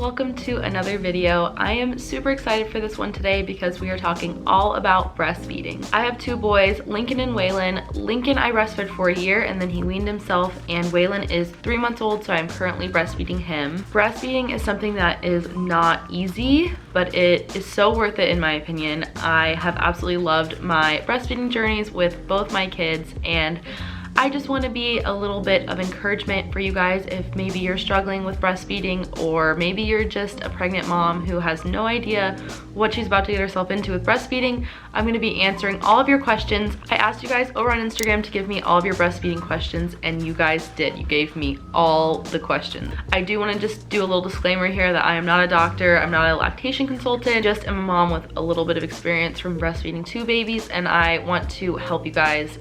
Welcome to another video. I am super excited for this one today because we are talking all about breastfeeding. I have two boys, Lincoln and Waylon. Lincoln I breastfed for a year and then he weaned himself, and Waylon is 3 months old, so I'm currently breastfeeding him. Breastfeeding is something that is not easy, but it is so worth it in my opinion. I have absolutely loved my breastfeeding journeys with both my kids, and I just want to be a little bit of encouragement for you guys if maybe you're struggling with breastfeeding, or maybe you're just a pregnant mom who has no idea what she's about to get herself into with breastfeeding. I'm going to be answering all of your questions. I asked you guys over on Instagram to give me all of your breastfeeding questions, and you guys did. You gave me all the questions. I do want to just do a little disclaimer here that I am not a doctor, I'm not a lactation consultant, just am a mom with a little bit of experience from breastfeeding two babies, and I want to help you guys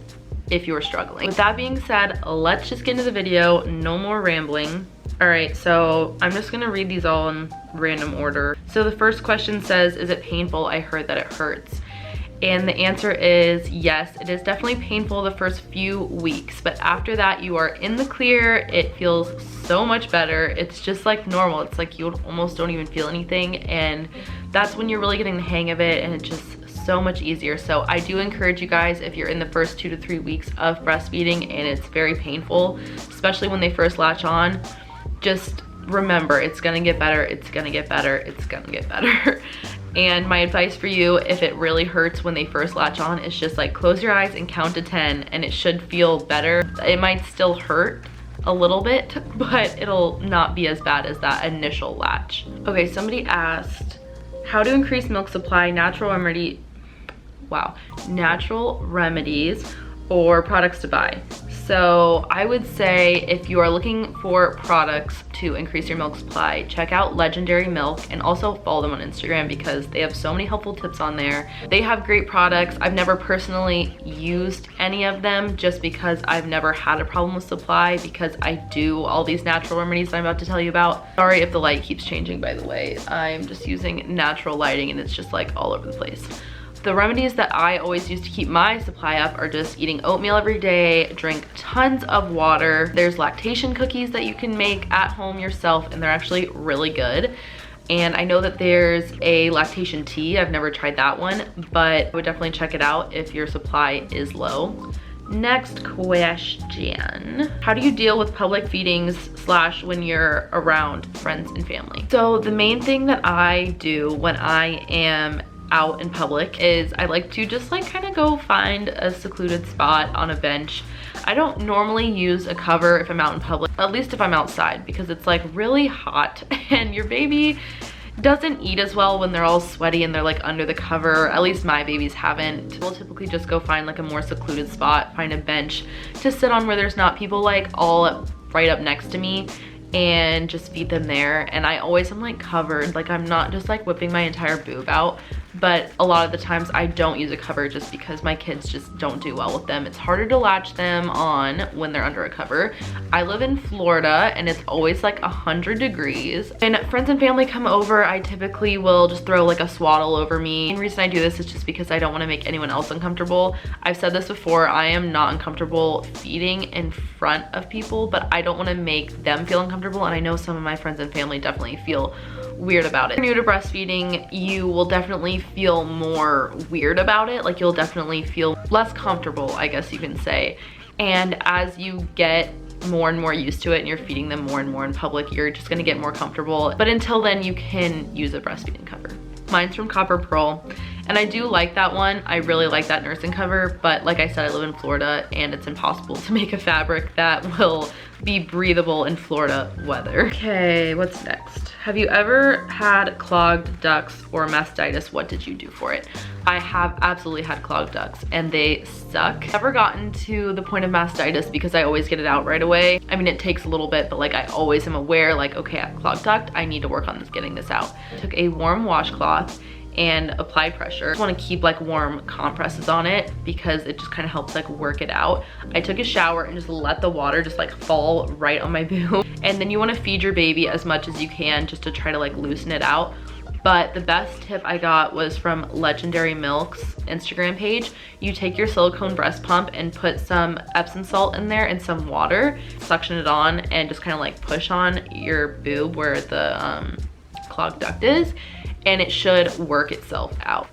if you are struggling. With that being said, let's just get into the video. No more rambling. All right, so I'm just gonna read these all in random order. So the first question says, is it painful? I heard that it hurts. And the answer is yes, it is definitely painful the first few weeks, but after that you are in the clear. It feels so much better. It's just like normal. It's like you almost don't even feel anything, and that's when you're really getting the hang of it, and it just so much easier. So I do encourage you guys, if you're in the first 2 to 3 weeks of breastfeeding and it's very painful, especially when they first latch on, just remember it's gonna get better, it's gonna get better, it's gonna get better. And my advice for you, if it really hurts when they first latch on, is just like close your eyes and count to 10, and it should feel better. It might still hurt a little bit, but it'll not be as bad as that initial latch. Okay, somebody asked how to increase milk supply, natural remedies or products to buy. So I would say if you are looking for products to increase your milk supply, check out Legendary Milk, and also follow them on Instagram because they have so many helpful tips on there. They have great products. I've never personally used any of them just because I've never had a problem with supply, because I do all these natural remedies I'm about to tell you about. Sorry if the light keeps changing, by the way. I'm just using natural lighting and it's just like all over the place. The remedies that I always use to keep my supply up are just eating oatmeal every day, drink tons of water. There's lactation cookies that you can make at home yourself, and they're actually really good. And I know that there's a lactation tea. I've never tried that one, but I would definitely check it out if your supply is low. Next question. How do you deal with public feedings / when you're around friends and family? So the main thing that I do when I am out in public is I like to just like kind of go find a secluded spot on a bench. I don't normally use a cover if I'm out in public, at least if I'm outside, because it's like really hot and your baby doesn't eat as well when they're all sweaty and they're like under the cover. At least my babies haven't. We'll typically just go find like a more secluded spot, find a bench to sit on where there's not people like all right up next to me, and just feed them there. And I always am like covered, like I'm not just like whipping my entire boob out, but a lot of the times I don't use a cover just because my kids just don't do well with them. It's harder to latch them on when they're under a cover. I live in Florida and it's always like 100 degrees. When friends and family come over, I typically will just throw like a swaddle over me. And the reason I do this is just because I don't want to make anyone else uncomfortable. I've said this before, I am not uncomfortable feeding in front of people, but I don't want to make them feel uncomfortable, and I know some of my friends and family definitely feel weird about it. If you're new to breastfeeding, you will definitely feel more weird about it. Like you'll definitely feel less comfortable, I guess you can say. And as you get more and more used to it and you're feeding them more and more in public, you're just gonna get more comfortable. But until then, you can use a breastfeeding cover. Mine's from Copper Pearl, and I do like that one. I really like that nursing cover, but like I said, I live in Florida and it's impossible to make a fabric that will be breathable in Florida weather. Okay, what's next? Have you ever had clogged ducts or mastitis? What did you do for it? I have absolutely had clogged ducts and they suck. Never gotten to the point of mastitis because I always get it out right away. I mean, it takes a little bit, but like I always am aware, like, okay, I have clogged duct, I need to work on this, getting this out. I took a warm washcloth and apply pressure. I just want to keep like warm compresses on it because it just kind of helps like work it out. I took a shower and just let the water just like fall right on my boob. And then you want to feed your baby as much as you can just to try to like loosen it out. But the best tip I got was from Legendary Milk's Instagram page. You take your silicone breast pump and put some Epsom salt in there and some water, suction it on, and just kind of like push on your boob where the clogged duct is, and it should work itself out.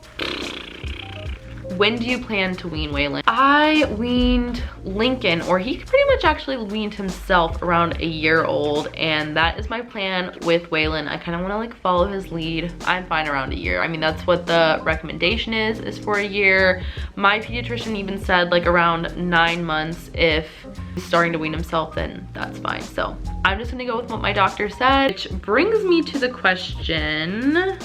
When do you plan to wean Waylon? I weaned Lincoln, or he pretty much actually weaned himself around a year old, and that is my plan with Waylon. I kind of want to like follow his lead. I'm fine around a year. I mean, that's what the recommendation is for a year. My pediatrician even said like around 9 months. If he's starting to wean himself, then that's fine. So I'm just gonna go with what my doctor said, which brings me to the question,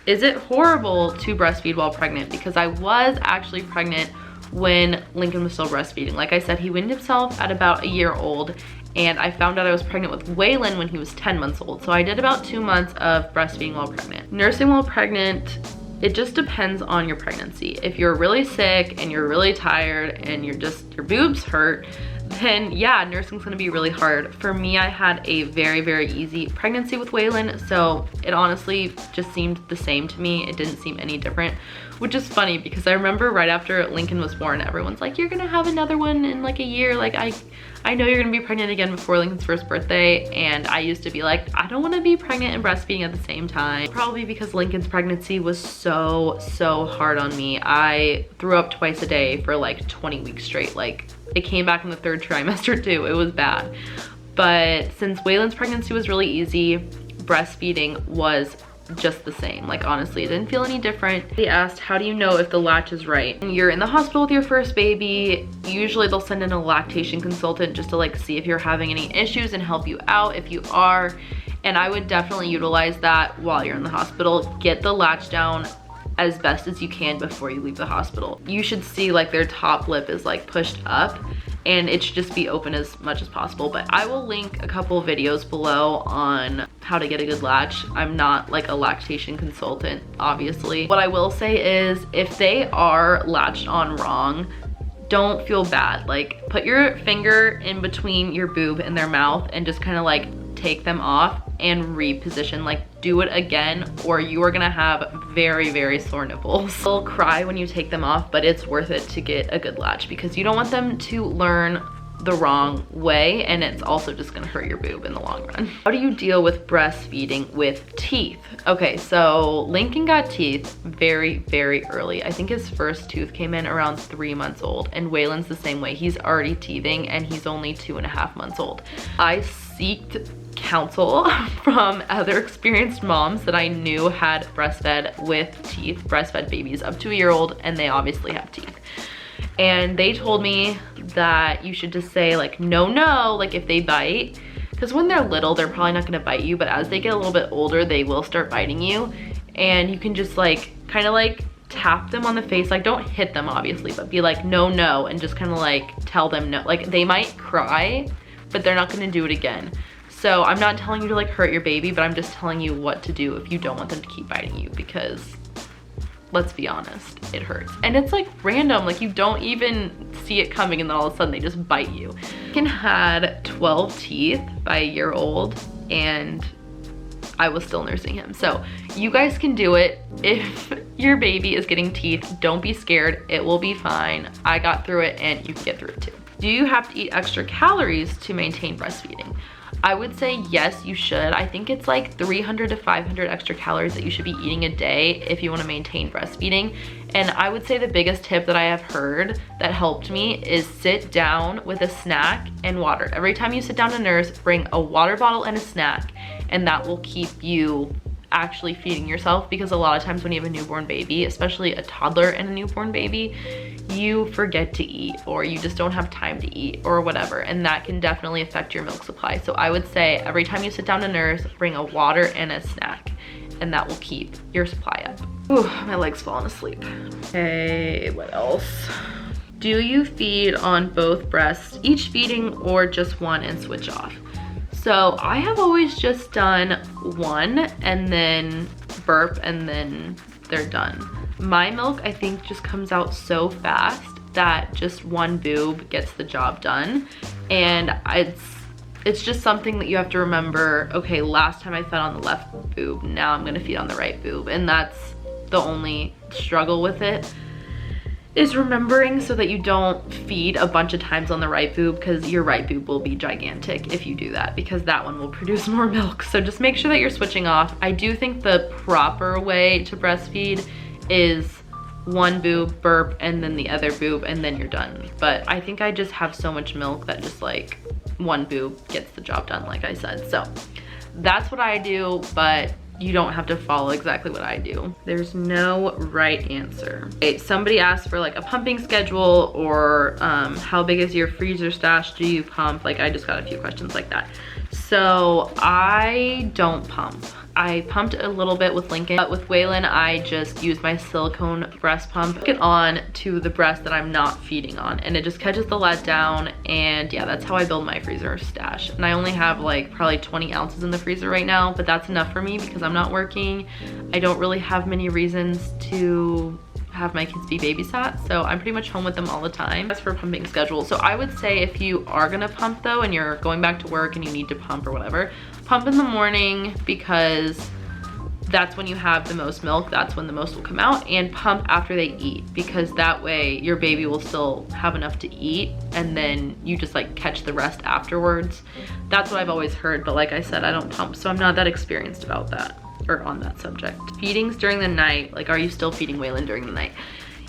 is it horrible to breastfeed while pregnant? Because I was actually pregnant when Lincoln was still breastfeeding. Like I said, he weaned himself at about a year old, and I found out I was pregnant with Waylon when he was 10 months old. So I did about 2 months of breastfeeding while pregnant. Nursing while pregnant, it just depends on your pregnancy. If you're really sick and you're really tired and your boobs hurt, then yeah, nursing's gonna be really hard. For me, I had a very, very easy pregnancy with Waylon, so it honestly just seemed the same to me. It didn't seem any different, which is funny because I remember right after Lincoln was born, everyone's like, you're gonna have another one in like a year. Like I know you're gonna be pregnant again before Lincoln's first birthday, and I used to be like, I don't wanna be pregnant and breastfeeding at the same time. Probably because Lincoln's pregnancy was so hard on me. I threw up twice a day for like 20 weeks straight. Like, it came back in the 3rd trimester too. It was bad. But since Waylon's pregnancy was really easy, breastfeeding was just the same. Like, honestly, it didn't feel any different. They asked, how do you know if the latch is right? When you're in the hospital with your first baby, usually they'll send in a lactation consultant just to like see if you're having any issues and help you out if you are. And I would definitely utilize that while you're in the hospital. Get the latch down as best as you can before you leave the hospital. You should see like their top lip is like pushed up, and it should just be open as much as possible. But I will link a couple of videos below on how to get a good latch. I'm not like a lactation consultant, obviously. What I will say is if they are latched on wrong, don't feel bad. Like, put your finger in between your boob and their mouth and just kind of like take them off and reposition. Like, do it again, or you are gonna have very sore nipples. You'll cry when you take them off, but it's worth it to get a good latch because you don't want them to learn the wrong way, and it's also just gonna hurt your boob in the long run. How do you deal with breastfeeding with teeth? Okay, so Lincoln got teeth very early. I think his first tooth came in around 3 months old, and Waylon's the same way. He's already teething and he's only 2.5 months old. I seeked counsel from other experienced moms that I knew had breastfed with teeth, breastfed babies up to a year old, and they obviously have teeth. And they told me that you should just say like, no, like if they bite, because when they're little, they're probably not gonna bite you, but as they get a little bit older, they will start biting you. And you can just like, kind of like tap them on the face. Like, don't hit them obviously, but be like, no, and just kind of like tell them no. Like, they might cry, but they're not gonna do it again. So I'm not telling you to like hurt your baby, but I'm just telling you what to do if you don't want them to keep biting you, because let's be honest, it hurts. And it's like random, like you don't even see it coming and then all of a sudden they just bite you. Lincoln had 12 teeth by a year old and I was still nursing him. So you guys can do it. If your baby is getting teeth, don't be scared, it will be fine. I got through it and you can get through it too. Do you have to eat extra calories to maintain breastfeeding? I would say yes, you should. I think it's like 300 to 500 extra calories that you should be eating a day if you want to maintain breastfeeding. And I would say the biggest tip that I have heard that helped me is sit down with a snack and water. Every time you sit down to nurse, bring a water bottle and a snack, and that will keep you actually feeding yourself, because a lot of times when you have a newborn baby, especially a toddler and a newborn baby, you forget to eat, or you just don't have time to eat, or whatever, and that can definitely affect your milk supply. So I would say every time you sit down to nurse, bring a water and a snack, and that will keep your supply up. Ooh, my leg's falling asleep. Okay, what else? Do you feed on both breasts each feeding, or just one and switch off? So I have always just done one and then burp and then they're done. My milk, I think, just comes out so fast that just one boob gets the job done. And it's just something that you have to remember, okay, last time I fed on the left boob, now I'm gonna feed on the right boob. And that's the only struggle with it. is remembering so that you don't feed a bunch of times on the right boob, because your right boob will be gigantic if you do that, because that one will produce more milk. So just make sure that you're switching off. I do think the proper way to breastfeed is one boob, burp, and then the other boob, and then you're done. But I think I just have so much milk that just like one boob gets the job done, like I said. So that's what I do, but you don't have to follow exactly what I do. There's no right answer. Okay, somebody asked for like a pumping schedule, or how big is your freezer stash? Do you pump? Like, I just got a few questions like that. So I don't pump. I pumped a little bit with Lincoln, but with Waylon, I just use my silicone breast pump, hook it on to the breast that I'm not feeding on, and it just catches the let down. And yeah, that's how I build my freezer stash. And I only have like probably 20 ounces in the freezer right now, but that's enough for me because I'm not working. I don't really have many reasons to have my kids be babysat, so I'm pretty much home with them all the time. As for pumping schedule, so I would say if you are gonna pump though, and you're going back to work and you need to pump or whatever, pump in the morning, because that's when you have the most milk, that's when the most will come out. And pump after they eat, because that way your baby will still have enough to eat, and then you just like catch the rest afterwards. That's what I've always heard, but like I said, I don't pump, so I'm not that experienced about that, or on that subject. Feedings during the night, like, are you still feeding Waylon during the night?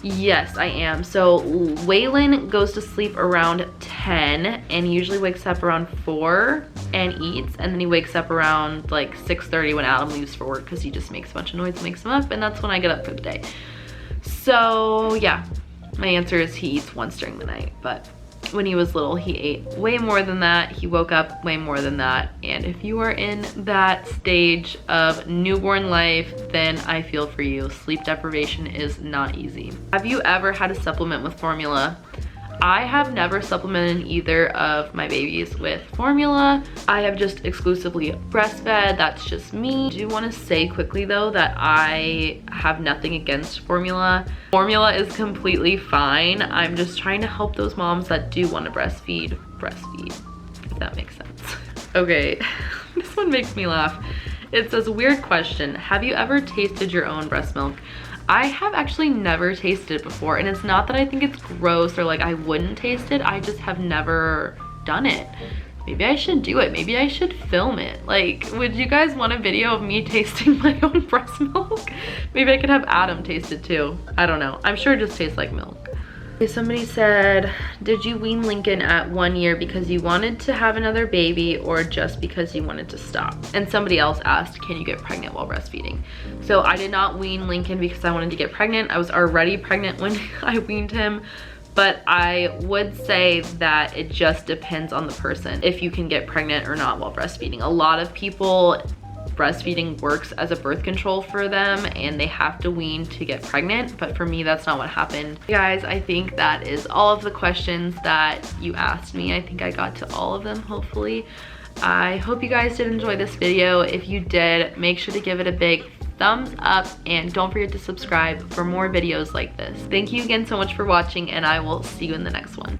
Yes, I am. So Waylon goes to sleep around 10 and he usually wakes up around 4 and eats, and then he wakes up around like 6:30 when Adam leaves for work, because he just makes a bunch of noise and wakes him up, and that's when I get up for the day. So yeah, my answer is he eats once during the night, but when he was little, he ate way more than that. He woke up way more than that. And if you are in that stage of newborn life, then I feel for you. Sleep deprivation is not easy. Have you ever had a supplement with formula? I have never supplemented either of my babies with formula. I have just exclusively breastfed. That's just me. I do want to say quickly though that I have nothing against formula. Formula is completely fine. I'm just trying to help those moms that do want to breastfeed, if that makes sense. Okay, this one makes me laugh. It says, weird question. Have you ever tasted your own breast milk? I have actually never tasted it before, and it's not that I think it's gross or like I wouldn't taste it, I just have never done it. Maybe I should do it. Maybe I should film it. Like, would you guys want a video of me tasting my own breast milk? Maybe I could have Adam taste it too. I don't know. I'm sure it just tastes like milk. Okay, somebody said, did you wean Lincoln at 1 year because you wanted to have another baby, or just because you wanted to stop? And somebody else asked, can you get pregnant while breastfeeding? So I did not wean Lincoln because I wanted to get pregnant. I was already pregnant when I weaned him. But I would say that it just depends on the person if you can get pregnant or not while breastfeeding. A lot of people, breastfeeding works as a birth control for them and they have to wean to get pregnant, but for me that's not what happened. Guys, I think that is all of the questions that you asked me. I think I got to all of them, hopefully. I hope you guys did enjoy this video. If you did, make sure to give it a big thumbs up and don't forget to subscribe for more videos like this. Thank you again so much for watching, and I will see you in the next one.